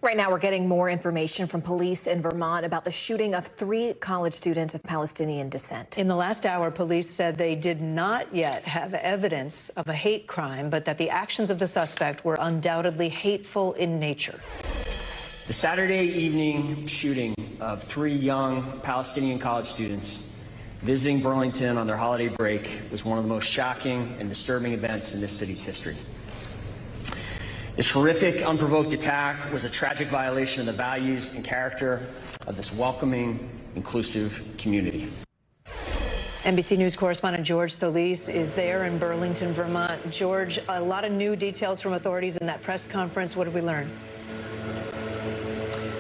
Right now, we're getting more information from police in Vermont about the shooting of 3 college students of Palestinian descent. In the last hour, police said they did not yet have evidence of a hate crime, but that the actions of the suspect were undoubtedly hateful in nature. The Saturday evening shooting of 3 young Palestinian college students visiting Burlington on their holiday break was one of the most shocking and disturbing events in this city's history. This horrific, unprovoked attack was a tragic violation of the values and character of this welcoming, inclusive community. NBC News correspondent George Solis is there in Burlington, Vermont. George, a lot of new details from authorities in that press conference. What did we learn?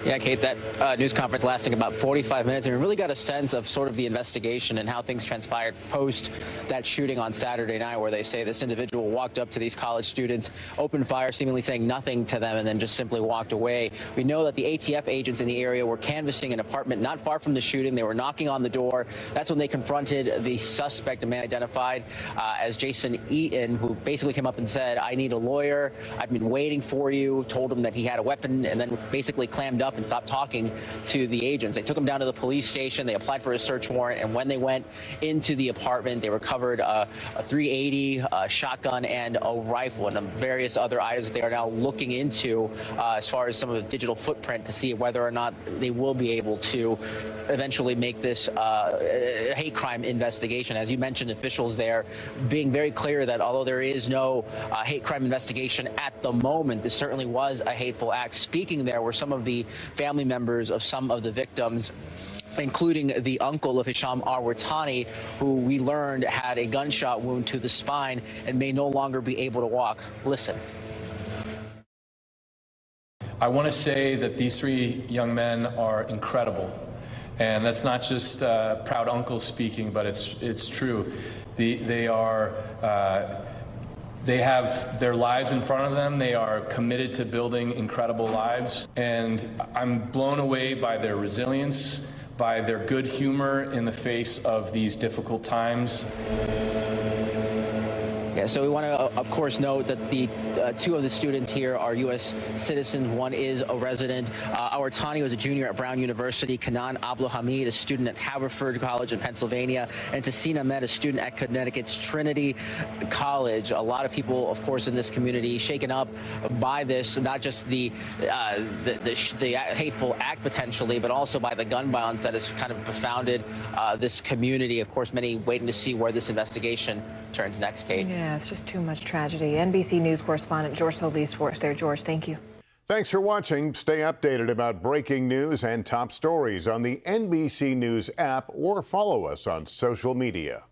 Yeah, Kate, that news conference lasting about 45 minutes, and we really got a sense of sort of the investigation and how things transpired post that shooting on Saturday night, where they say this individual walked up to these college students, opened fire, seemingly saying nothing to them, and then just simply walked away. We know that the ATF agents in the area were canvassing an apartment not far from the shooting. They were knocking on the door. That's when they confronted the suspect, a man identified as Jason Eaton, who basically came up and said, "I need a lawyer. I've been waiting for you," told him that he had a weapon, and then basically clammed up and stopped talking to the agents. They took him down to the police station. They applied for a search warrant, and when they went into the apartment, they recovered a .380, a shotgun, and a rifle, and various other items that they are now looking into as far as some of the digital footprint to see whether or not they will be able to eventually make this a hate crime investigation. As you mentioned, officials there being very clear that although there is no hate crime investigation at the moment, this certainly was a hateful act. Speaking there were some of the family members of some of the victims, including the uncle of Hisham Arwatani, who we learned had a gunshot wound to the spine and may no longer be able to walk. Listen. I want to say that these 3 young men are incredible. And that's not just proud uncle speaking, but it's true. They have their lives in front of them. They are committed to building incredible lives. And I'm blown away by their resilience, by their good humor in the face of these difficult times. Yeah, so we want to, of course, note that the 2 of the students here are U.S. citizens. One is a resident. Arwatani was a junior at Brown University. Kanan Abdulhamid, a student at Haverford College in Pennsylvania. And Tassina Ahmed, a student at Connecticut's Trinity College. A lot of people, of course, in this community shaken up by this, not just the hateful act potentially, but also by the gun violence that has kind of confounded this community. Of course, many waiting to see where this investigation turns next, Kate. Yeah, it's just too much tragedy. NBC News correspondent George Solis for us there. George, thank you. Thanks for watching. Stay updated about breaking news and top stories on the NBC News app or follow us on social media.